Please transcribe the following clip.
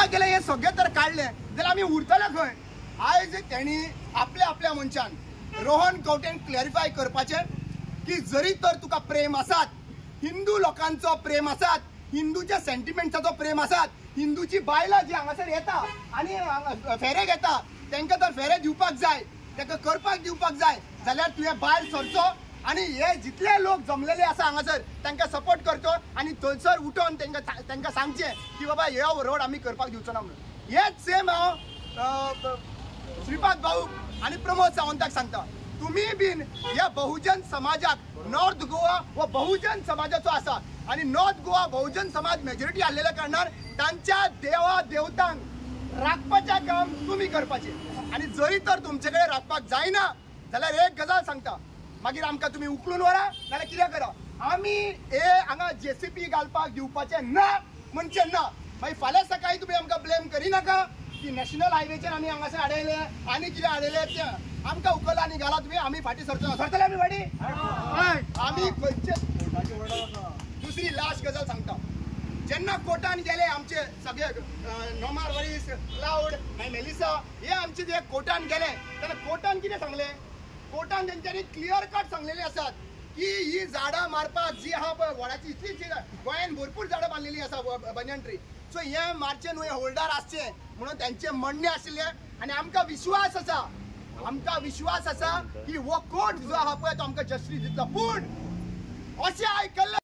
करपाक गेले हे सगळे तर काढले जाल्यार आमी उरतले खंय। आयज तेणी आपल्या मनशान रोहन खंवटेन क्लॅरिफाय करपाचे की जरी तर तुका प्रेम आसात, हिंदू लोकांचो प्रेम आसात, हिंदूच्या सेंटिमेंट्साचो प्रेम आसात, हिंदूची बायलां जी हांगासर येता आनी फेरे घेता तांकां तर फेरे दिवपाक जाय, ताका करपाक दिवपाक जाय जाल्यार तुवें भायर सरचो आणि हे जितले लोक जमलेले आसा हांगासर तांकां सपोर्ट करचो आणि थंयसर उठोन तांकां सांगचें की बाबा हो रोड आमी करपाक दिवचो ना म्हणून। हेच सेम हांव श्रीपाद भाऊ आणि प्रमोद सावंताक सांगता, तुम्ही बीन ह्या बहुजन समाजाक नॉर्थ गोवा व बहुजन समाजाचो आसा आणि नॉर्थ गोवा बहुजन समाज मेजॉरिटी आसलेल्या कारणान तांच्या देवा देवतांक राखपाचें काम तुम्ही करपाचें आणि जरी तर तुमचे कडेन राखपाक जायना जाल्यार एक गजाल सांगता, मागीर आमकां तुम्ही उखलून व्हरा नाल्यार कितें करा, आमी हे हांगा JCP घालपाक दिवपाचे ना म्हणजे ना। मागीर फाल्यां सकाळी तुम्ही आमकां ब्लेम करिनाका की नॅशनल हायवेचेर आमी हांगासर आडयले आनी कितें आडयले तें आमकां उखलला आनी घाला तुम्ही, आमी फाटीं सरचो ना। सरतले आमी फाटीं? आमी खंयचे दुसरी लास्ट गजाल सांगता, जेन्ना कोर्टान गेले आमचे सगळे नोमार वरीस क्लाउड मागीर मेलिसा हे आमचे जे कोर्टान गेले तेन्ना कोर्टान कितें सांगले, कोर्टान तेंच्यांनी क्लियर कट सांगलेले आसात की ही झाडां मारपाक जी आहा पळय वडाची इतली गोंयान भरपूर झाडां बांदलेली आसा बनियन ट्री, सो हे मारचे न्हू, हे होल्डर आसचे म्हणून त्यांचे म्हणणे आशिल्ले आणि आमकां विश्वास आसा की हो कोर्ट जो आहा पळय तो आमकां जस्टीस दितलो। पूण अशें आयकल्लें